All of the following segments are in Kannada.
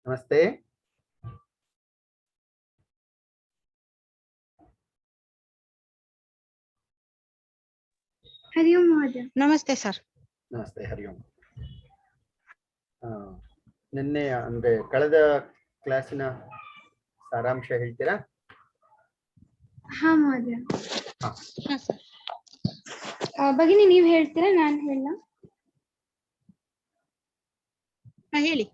नमस्ते। हरि ओम महोदय। नमस्ते सर। नमस्ते, हरि ओम। ನಿನ್ನೆ ಅಂದ್ರೆ ಕಳೆದ ಕ್ಲಾಸಿನ ಸಾರಾಂಶ ಹೇಳ್ತೀರಾ? ಹಾ ಮಹೋದಯ. ಹಾ ಸರ್. ಭಗಿನಿ ನೀವು ಹೇಳ್ತೀರಾ ನಾನು ಹೇಳಲ್ಲ? ಹಾ ಹೇಳಿ.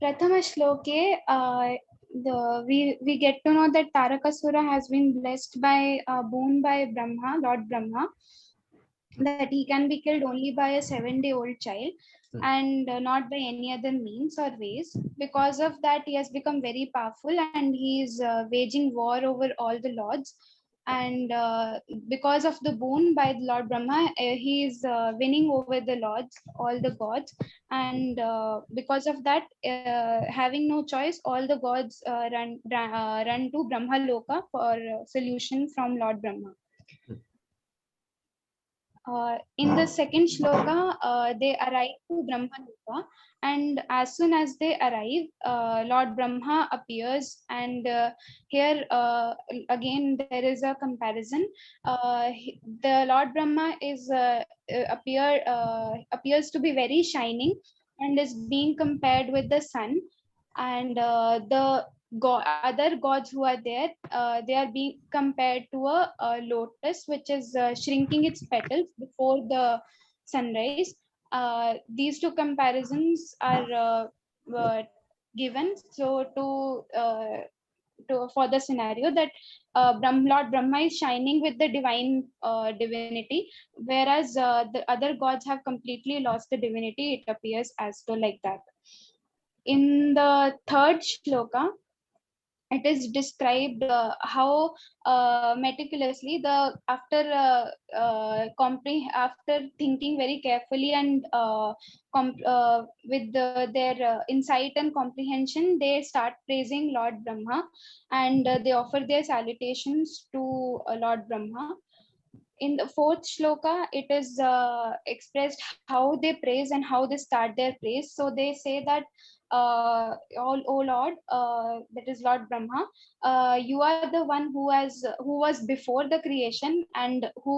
ಪ್ರಥಮ ಶ್ಲೋಕೆ we get to know that Tarakasura has been blessed by boon by Brahma, Lord Brahma, that he can be killed only by a 7-day-old child and not by any other means or ways. Because of that, he has become very powerful and he is waging war over all the lords. And because of the boon by the Lord Brahma, he is winning over the lords, all the gods. And because of that, having no choice, all the gods run to Brahma Loka for solution from Lord Brahma. In the second shloka, they arrive to Brahma Loka, and as soon as they arrive, Lord Brahma appears, and here again there is a comparison. The Lord Brahma is appears to be very shining and is being compared with the sun, and the other gods who are there, they are being compared to a lotus which is shrinking its petals before the sunrise. These two comparisons are given so for the scenario that Lord Brahma is shining with the divine divinity, whereas the other gods have completely lost the divinity. It appears as though like that. In the third shloka, it is described how meticulously after thinking very carefully and with their insight and comprehension, they start praising Lord Brahma, and they offer their salutations to Lord Brahma. In the fourth shloka, it is expressed how they praise and how they start their praise. So they say that, oh Lord, that is Lord Brahma, you are the one who was before the creation and who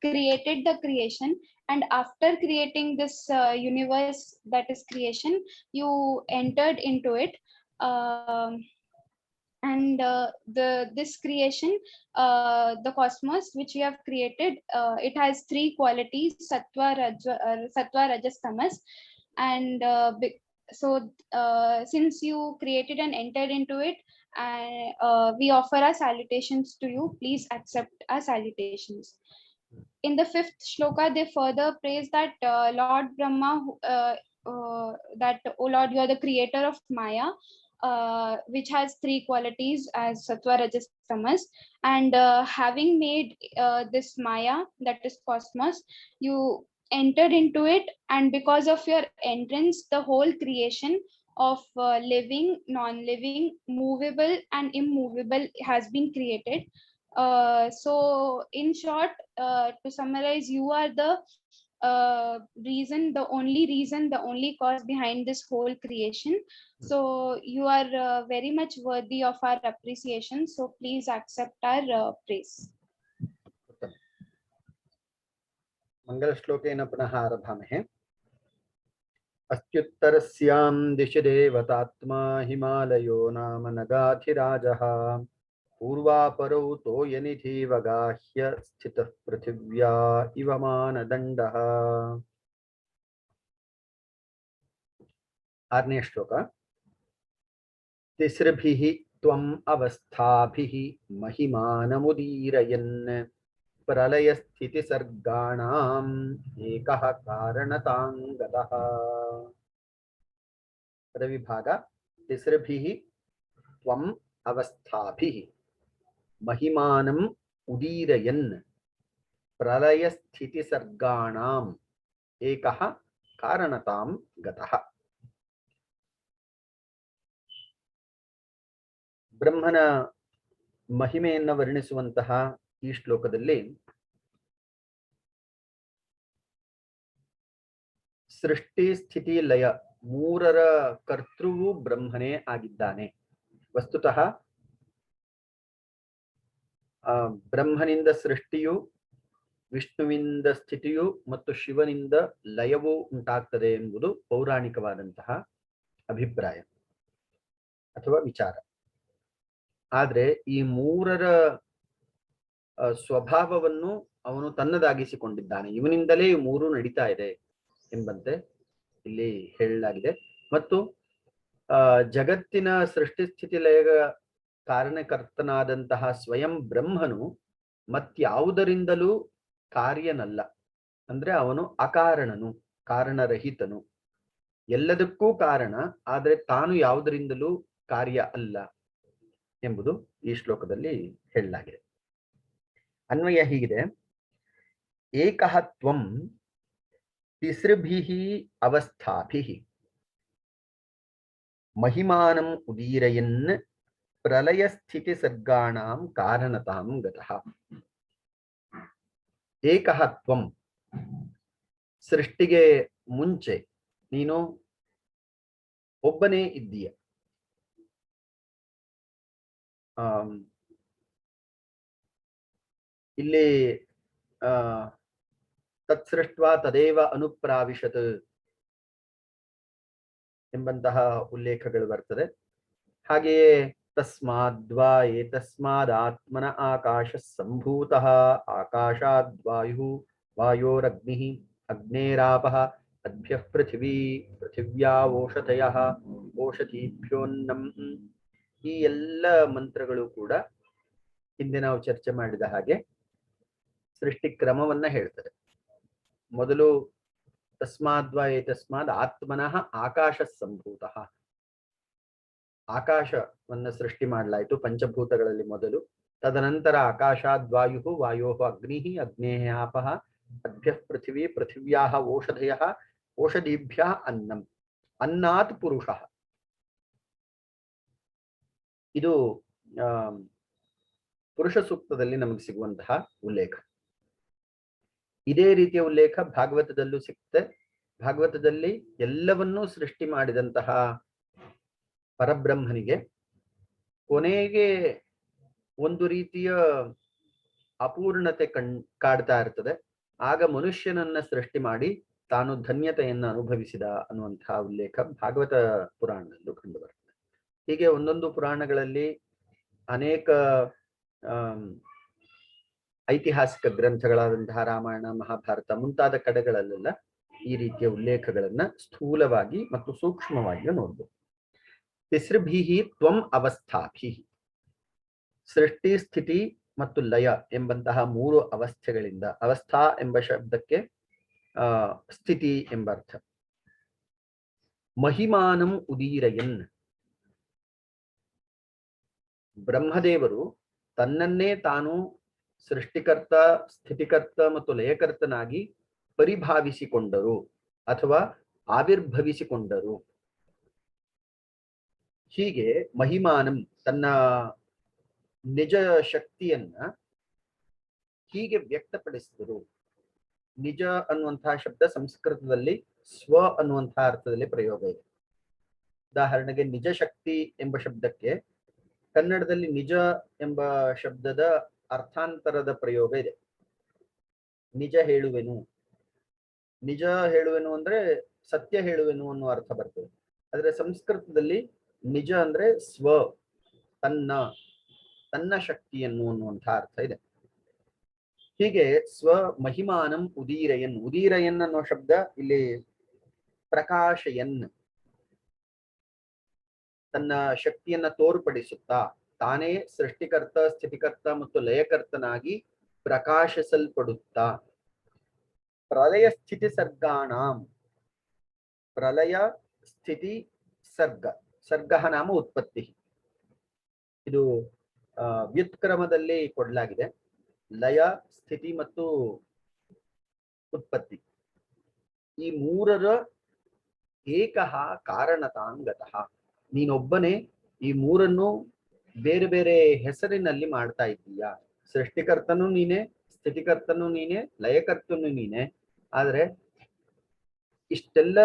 created the creation, and after creating this universe, that is creation, you entered into it. And this creation, the cosmos which we have created, it has three qualities: sattva, rajas, tamas. And so since you created and entered into it, we offer our salutations to you. Please accept our salutations. In the fifth shloka, they further praise that Lord Brahma, that, oh Lord, you are the creator of Maya, which has three qualities as sattva, rajas, tamas. And having made this Maya, that is cosmos, you entered into it, and because of your entrance, the whole creation of living, non-living, movable and immovable has been created. So in short, to summarize, you are the reason, the only cause behind this whole creation. So you are very much worthy of our appreciation, so please accept our praise. मङ्गलश्लोकेन पुनः आरभामहे। अस्त्युत्तरस्यां दिशि देवतात्मा हिमालयो नाम नगाधिराजः पूर्वापरौ तोयनिधिव गाह्य स्थितः पृथिव्या इव मानदण्डः। आरನೇ श्लोक। तिसृभिः त्वम् अवस्थाभिः महिमानमुदीरयन् प्रलयस्थितिसर्गाणाम् एकः कारणतां गतः। पदविभाग। तिसृभिः त्वम् अवस्थाभिः महिमानम् उदीरयन् प्रलयस्थितिसर्गाणाम् एकः कारणतां गतः। ಬ್ರಹ್ಮನ ಮಹಿಮೆಯನ್ನು ವರ್ಣಿಸುವಂತಹ ಈ ಶ್ಲೋಕದಲ್ಲಿ ಸೃಷ್ಟಿ ಸ್ಥಿತಿ ಲಯ ಮೂರರ ಕರ್ತೃವು ಬ್ರಹ್ಮನೇ ಆಗಿದ್ದಾನೆ. ವಸ್ತುತಃ ಬ್ರಹ್ಮನಿಂದ ಸೃಷ್ಟಿಯು, ವಿಷ್ಣುವಿಂದ ಸ್ಥಿತಿಯು ಮತ್ತು ಶಿವನಿಂದ ಲಯವೂ ಉಂಟಾಗ್ತದೆ ಎಂಬುದು ಪೌರಾಣಿಕವಾದಂತಹ ಅಭಿಪ್ರಾಯ ಅಥವಾ ವಿಚಾರ. ಆದ್ರೆ ಈ ಮೂರರ ಸ್ವಭಾವವನ್ನು ಅವನು ತನ್ನದಾಗಿಸಿಕೊಂಡಿದ್ದಾನೆ. ಇವನಿಂದಲೇ ಈ ಮೂರು ನಡೀತಾ ಇದೆ ಎಂಬಂತೆ ಇಲ್ಲಿ ಹೇಳಲಾಗಿದೆ. ಮತ್ತು ಜಗತ್ತಿನ ಸೃಷ್ಟಿ ಸ್ಥಿತಿ ಲಯ ಕಾರಣಕರ್ತನಾದಂತಹ ಸ್ವಯಂ ಬ್ರಹ್ಮನು ಮತ್ಯಾವುದರಿಂದಲೂ ಕಾರ್ಯನಲ್ಲ. ಅಂದ್ರೆ ಅವನು ಅಕಾರಣನು, ಕಾರಣರಹಿತನು, ಎಲ್ಲದಕ್ಕೂ ಕಾರಣ, ಆದ್ರೆ ತಾನು ಯಾವುದರಿಂದಲೂ ಕಾರ್ಯ ಅಲ್ಲ ಎಂಬುದು ಈ ಶ್ಲೋಕದಲ್ಲಿ ಹೇಳಲಾಗಿದೆ. ಅನ್ವಯ ಹೀಗಿದೆ: ಏಕಃ ತ್ವಂ ತಿಸೃಭಿಃ ಅವಸ್ಥಾಭಿಃ ಮಹಿಮಾನಂ ಉದೀರಯನ್ ಪ್ರಲಯ ಸ್ಥಿತಿ ಸರ್ಗಾಣಾಂ ಕಾರಣತಾಂ ಗತಃ. ಏಕಃ ತ್ವಂ, ಸೃಷ್ಟಿಗೆ ಮುಂಚೆ ನೀನು ಒಬ್ಬನೇ ಇದ್ದೀಯ. ಇಲ್ಲಿ ತತ್ಸೃಷ್ಟ್ವಾ ತದೇವ ಅನುಪ್ರಾವಿಶತ್ ಎಂಬಂತಹ ಉಲ್ಲೇಖಗಳು ಬರ್ತದೆ. ಹಾಗೆಯೇ ತಸ್ಮಾದ್ವಾ ಏತಸ್ಮಾದಾತ್ಮನ ಆಕಾಶ ಸಂಭೂತಃ ಆಕಾಶಾದ್ವಾಯು ವಾಯೋರಗ್ನಿಃ ಅಗ್ನೇರಾಪಃ ಅದ್ಭ್ಯಃ ಪೃಥಿವೀ ಪೃಥಿವ್ಯಾ ಓಷಧಯಃ ಓಷಧೀಭ್ಯೋನ್ನಂ. ಈ ಎಲ್ಲ ಮಂತ್ರಗಳು ಕೂಡ ಹಿಂದೆ ನಾವು ಚರ್ಚೆ ಮಾಡಿದ ಹಾಗೆ ಸೃಷ್ಟಿ ಕ್ರಮವನ್ನ ಹೇಳ್ತದೆ. ಮೊದಲು ತಸ್ಮಾದ್ವಾ ಏತಸ್ಮಾದ್ ಆತ್ಮನಃ ಆಕಾಶ ಸಂಭೂತಃ, ಆಕಾಶವನ್ನ ಸೃಷ್ಟಿ ಮಾಡಲಾಯಿತು ಪಂಚಭೂತಗಳಲ್ಲಿ ಮೊದಲು. ತದನಂತರ ಆಕಾಶಾದ್ವಾಯು ವಾಯೋ ಅಗ್ನಿಃ ಅಗ್ನೇಃ ಆಪಃ ಅದ್ಭ್ಯಃ ಪೃಥಿವೀ ಪೃಥಿವ್ಯಾಃ ಓಷಧಯಃ ಓಷಧೀಭ್ಯಃ ಅನ್ನಂ ಅನ್ನಾತ್ ಪುರುಷಃ. ಇದು ಪುರುಷ ಸೂಕ್ತದಲ್ಲಿ ನಮಗೆ ಸಿಗುವಂತಹ ಉಲ್ಲೇಖ. ಇದೇ ರೀತಿಯ ಉಲ್ಲೇಖ ಭಾಗವತದಲ್ಲೂ ಸಿಗುತ್ತೆ. ಭಾಗವತದಲ್ಲಿ ಎಲ್ಲವನ್ನೂ ಸೃಷ್ಟಿ ಮಾಡಿದಂತಹ ಪರಬ್ರಹ್ಮನಿಗೆ ಕೊನೆಗೆ ಒಂದು ರೀತಿಯ ಅಪೂರ್ಣತೆ ಕಾಡ್ತಾ ಇರ್ತದೆ. ಆಗ ಮನುಷ್ಯನನ್ನ ಸೃಷ್ಟಿ ಮಾಡಿ ತಾನು ಧನ್ಯತೆಯನ್ನು ಅನುಭವಿಸಿದ ಅನ್ನುವಂತಹ ಉಲ್ಲೇಖ ಭಾಗವತ ಪುರಾಣದಲ್ಲೂ ಕಂಡು ಬರ್ತದೆ. ಹೀಗೆ ಒಂದೊಂದು ಪುರಾಣಗಳಲ್ಲಿ ಅನೇಕ ಐತಿಹಾಸಿಕ ಗ್ರಂಥಗಳಾದಂತಹ ರಾಮಾಯಣ, ಮಹಾಭಾರತ ಮುಂತಾದ ಕಡೆಗಳಲ್ಲೆಲ್ಲ ಈ ರೀತಿಯ ಉಲ್ಲೇಖಗಳನ್ನ ಸ್ಥೂಲವಾಗಿ ಮತ್ತು ಸೂಕ್ಷ್ಮವಾಗಿಯೂ ನೋಡ್ಬೋದು. ತಿಸೃಭಿಃ ತ್ವಂ ಅವಸ್ಥಾಭಿಃ, ಸೃಷ್ಟಿ ಸ್ಥಿತಿ ಮತ್ತು ಲಯ ಎಂಬಂತಹ ಮೂರು ಅವಸ್ಥೆಗಳಿಂದ, ಅವಸ್ಥಾ ಎಂಬ ಶಬ್ದಕ್ಕೆ ಸ್ಥಿತಿ ಎಂಬ ಅರ್ಥ. ಮಹಿಮಾನಂ ಉದೀರಯನ್, ಬ್ರಹ್ಮದೇವರು ತನ್ನನ್ನೇ ತಾನು ಸೃಷ್ಟಿಕರ್ತ, ಸ್ಥಿತಿಕರ್ತ ಮತ್ತು ಲಯಕರ್ತನಾಗಿ ಪರಿಭಾವಿಸಿಕೊಂಡರು ಅಥವಾ ಆವಿರ್ಭವಿಸಿಕೊಂಡರು. ಹೀಗೆ ಮಹಿಮಾನಂ, ತನ್ನ ನಿಜ ಶಕ್ತಿಯನ್ನ ಹೀಗೆ ವ್ಯಕ್ತಪಡಿಸಿದರು. ನಿಜ ಅನ್ನುವಂತಹ ಶಬ್ದ ಸಂಸ್ಕೃತದಲ್ಲಿ ಸ್ವ ಅನ್ನುವಂತಹ ಅರ್ಥದಲ್ಲಿ ಪ್ರಯೋಗ ಇದೆ. ಉದಾಹರಣೆಗೆ ನಿಜ ಶಕ್ತಿ ಎಂಬ ಶಬ್ದಕ್ಕೆ ಕನ್ನಡದಲ್ಲಿ ನಿಜ ಎಂಬ ಶಬ್ದದ ಅರ್ಥಾಂತರದ ಪ್ರಯೋಗ ಇದೆ. ನಿಜ ಹೇಳುವೆನು, ನಿಜ ಹೇಳುವೆನು ಅಂದ್ರೆ ಸತ್ಯ ಹೇಳುವೆನು ಅನ್ನೋ ಅರ್ಥ ಬರ್ತದೆ. ಆದ್ರೆ ಸಂಸ್ಕೃತದಲ್ಲಿ ನಿಜ ಅಂದ್ರೆ ಸ್ವ, ತನ್ನ ಶಕ್ತಿಯನ್ನು ಅನ್ನುವಂತಹ ಅರ್ಥ ಇದೆ. ಹೀಗೆ ಸ್ವ ಮಹಿಮಾನಂ ಉದೀರಯನ್, ಉದೀರಯನ್ ಅನ್ನೋ ಶಬ್ದ ಇಲ್ಲಿ ಪ್ರಕಾಶಯನ್, ತನ್ನ ಶಕ್ತಿಯನ್ನ ತೋರ್ಪಡಿಸುತ್ತಾ ತಾನೇ ಸೃಷ್ಟಿಕರ್ತ, ಸ್ಥಿತಿಕರ್ತ ಮತ್ತು ಲಯಕರ್ತನಾಗಿ ಪ್ರಕಾಶಿಸಲ್ಪಡುತ್ತಾ. ಪ್ರಲಯ ಸ್ಥಿತಿ ಸರ್ಗಾಣಾಂ, ಪ್ರಲಯ ಸ್ಥಿತಿ ಸರ್ಗ, ಸರ್ಗ ನಾಮ ಉತ್ಪತ್ತಿ. ಇದು ವ್ಯುತ್ಕ್ರಮದಲ್ಲಿ ಕೊಡಲಾಗಿದೆ. ಲಯ, ಸ್ಥಿತಿ ಮತ್ತು ಉತ್ಪತ್ತಿ ಈ ಮೂರರ ಏಕಃ ಕಾರಣತಾಂಗತಃ, ನೀನೊಬ್ಬನೇ ಈ ಮೂರನ್ನು ಬೇರೆ ಬೇರೆ ಹೆಸರಿನಲ್ಲಿ ಮಾಡ್ತಾ ಇದ್ದೀಯಾ. ಸೃಷ್ಟಿಕರ್ತನೂ ನೀನೆ, ಸ್ಥಿತಿಕರ್ತನೂ ನೀನೆ, ಲಯಕರ್ತನೂ ನೀನೆ. ಆದ್ರೆ ಇಷ್ಟೆಲ್ಲ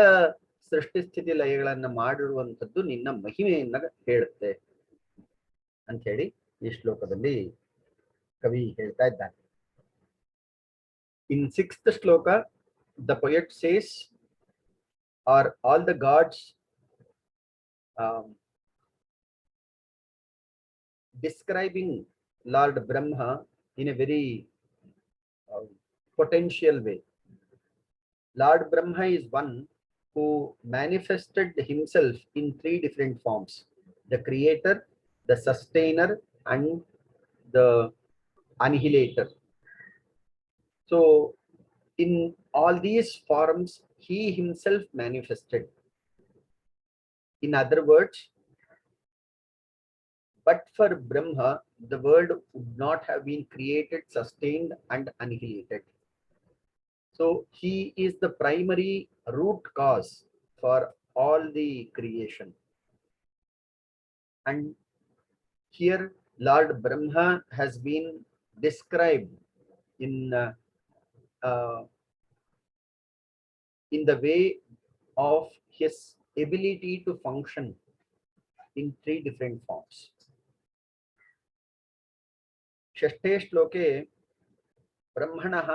ಸೃಷ್ಟಿ ಸ್ಥಿತಿ ಲಯಗಳನ್ನ ಮಾಡಿರುವಂಥದ್ದು ನಿನ್ನ ಮಹಿಮೆಯನ್ನ ಹೇಳುತ್ತೆ ಅಂತ ಹೇಳಿ ಈ ಶ್ಲೋಕದಲ್ಲಿ ಕವಿ ಹೇಳ್ತಾ ಇದ್ದಾನೆ. In 6th shloka, the poet says, are all the gods describing Lord Brahma in a very potential way. Lord Brahma is one who manifested himself in 3 different forms: the creator, the sustainer, and the annihilator. So in all these forms, he himself manifested. In other words, but for Brahma, the world would not have been created, sustained, and annihilated. So he is the primary root cause for all the creation. And here Lord Brahma has been described in the way of his ability to function in 3 different forms. षष्ठे श्लोके ब्रह्मणः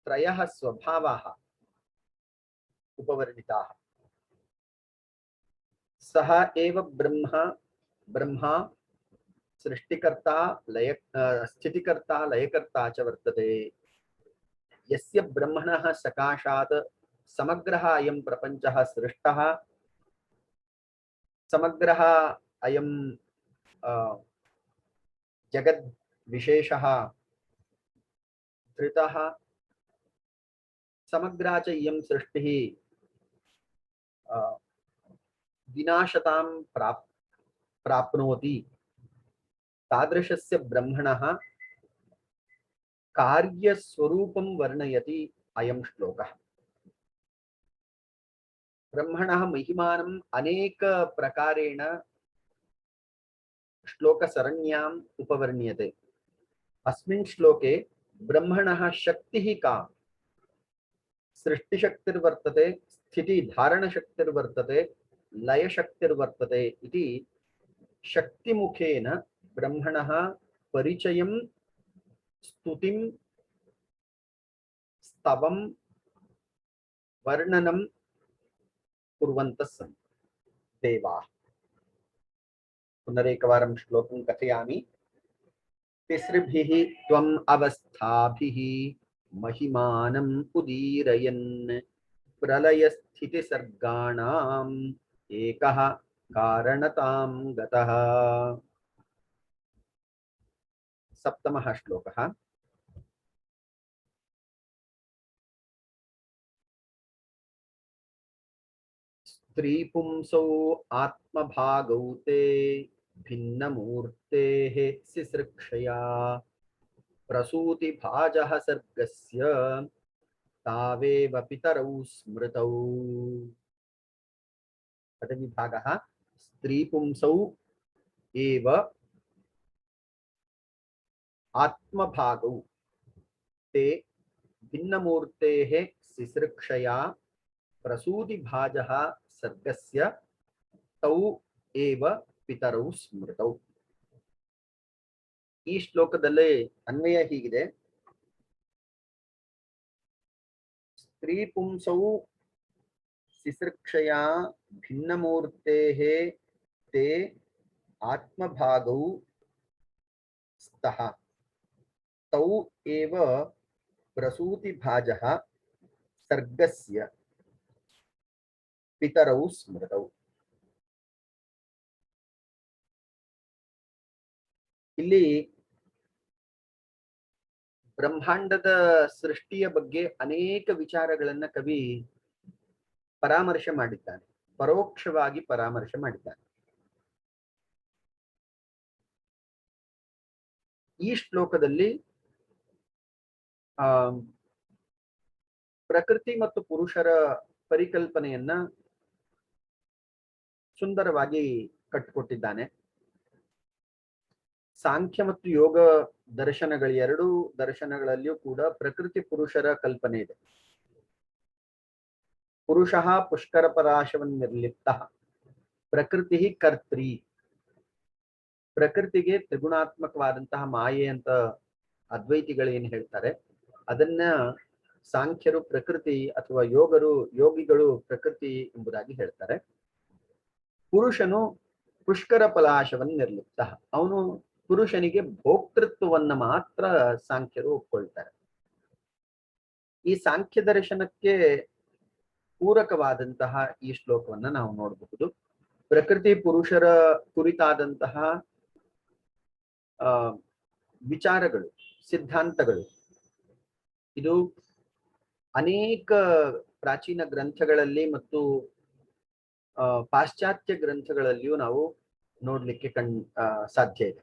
3 स्वभावाः उपवर्णिताः. सः एव ब्रह्मा सृष्टिकर्ता स्थितिकर्ता लयकर्ता च वर्तते. यस्य ब्रह्मणः सकाशात् समग्रः अयं प्रपञ्चः सृष्टः, समग्रः अयं जगद् विशेषः धृतः, समग्रा च इयं सृष्टिः विनाशतां प्राप्नोति. तादृशस्य ब्रह्मणः कार्यस्वरूपं वर्णयति अयं श्लोकः. ब्रह्मणः महिमानम् अनेक प्रकारेण श्लोकसरण्याम् उपवर्ण्यते. अस्मिन् श्लोके ब्रह्मणः शक्तिः का? सृष्टिशक्तिर्वर्तते, स्थितिधारणशक्तिर्वर्तते, लयशक्तिर्वर्तते इति शक्तिमुखेन ब्रह्मणः परिचयं, स्तुतिं, स्तवं, वर्णनं कुर्वन्तः सन्ति देवाः. पुनरेकवारं श्लोकं कथयामि. तिसृभिः त्वम् अवस्थाभिः महिमानम् उदीरयन् प्रलयस्थितिसर्गाणाम् एकः कारणतां गतः. सप्तमः श्लोकः. स्त्रीपुंसौ आत्मभागौ ते भिन्नमूर्तेः सिसृक्षया प्रसूतिभाजः सर्गस्य तावेव पितरौ स्मृतौ. पदविभागः. स्त्रीपुंसौ एव आत्मभागौ ते भिन्नमूर्तेः सिसृक्षया प्रसूतिभाजः सर्गस्य तौ एव पितरौ स्मृतौ. ಈ ಶ್ಲೋಕದಲ್ಲಿ ಅನ್ವಯ ಹೀಗಿದೆ. ಸ್ತ್ರೀ ಪುಂಸೌ ಸಿಸೃಕ್ಷಯಾ ಭಿನ್ನಮೂರ್ತೆಃ ತೇ ಆತ್ಮಭಾಗೌ ಸ್ತಃ ತೌ ಏವ ಪ್ರಸೂತಿಭಾಜಃ ಸರ್ಗಸ್ಯ ಪಿತರೌ ಸ್ಮೃತೌ. ಇಲ್ಲಿ ಬ್ರಹ್ಮಾಂಡದ ಸೃಷ್ಟಿಯ ಬಗ್ಗೆ ಅನೇಕ ವಿಚಾರಗಳನ್ನ ಕವಿ ಪರಾಮರ್ಶೆ ಮಾಡಿದ್ದಾನೆ, ಪರೋಕ್ಷವಾಗಿ ಪರಾಮರ್ಶೆ ಮಾಡಿದ್ದಾನೆ. ಈ ಶ್ಲೋಕದಲ್ಲಿ ಪ್ರಕೃತಿ ಮತ್ತು ಪುರುಷರ ಪರಿಕಲ್ಪನೆಯನ್ನ ಸುಂದರವಾಗಿ ಕಟ್ಟಿಕೊಟ್ಟಿದ್ದಾನೆ. ಸಾಂಖ್ಯ ಮತ್ತು ಯೋಗ ದರ್ಶನಗಳ ಎರಡೂ ದರ್ಶನಗಳಲ್ಲಿಯೂ ಕೂಡ ಪ್ರಕೃತಿ ಪುರುಷರ ಕಲ್ಪನೆ ಇದೆ. ಪುರುಷಃ ಪುಷ್ಕರ ಪರಾಶವನ್ನಿರ್ಲಿಪ್ತಃ ಪ್ರಕೃತಿ ಕರ್ತ್ರಿ. ಪ್ರಕೃತಿಗೆ ತ್ರಿಗುಣಾತ್ಮಕವಾದಂತಹ ಮಾಯೆ ಅಂತ ಅದ್ವೈತಿಗಳು ಏನ್ ಹೇಳ್ತಾರೆ, ಅದನ್ನ ಸಾಂಖ್ಯರು ಪ್ರಕೃತಿ ಅಥವಾ ಯೋಗಿಗಳು ಪ್ರಕೃತಿ ಎಂಬುದಾಗಿ ಹೇಳ್ತಾರೆ. ಪುರುಷನು ಪುಷ್ಕರ ಫಲಾಶವನ್ನಿರ್ಲಿಪ್ತ, ಅವನು ಪುರುಷನಿಗೆ ಭೋಕ್ತೃತ್ವವನ್ನ ಮಾತ್ರ ಸಾಂಖ್ಯರು ಒಪ್ಕೊಳ್ತಾರೆ. ಈ ಸಾಂಖ್ಯ ದರ್ಶನಕ್ಕೆ ಪೂರಕವಾದಂತಹ ಈ ಶ್ಲೋಕವನ್ನ ನಾವು ನೋಡಬಹುದು. ಪ್ರಕೃತಿ ಪುರುಷರ ಕುರಿತಾದಂತಹ ವಿಚಾರಗಳು, ಸಿದ್ಧಾಂತಗಳು, ಇದು ಅನೇಕ ಪ್ರಾಚೀನ ಗ್ರಂಥಗಳಲ್ಲಿ ಮತ್ತು ಪಾಶ್ಚಾತ್ಯ ಗ್ರಂಥಗಳಲ್ಲಿಯೂ ನಾವು ನೋಡ್ಲಿಕ್ಕೆ ಸಾಧ್ಯ ಇದೆ.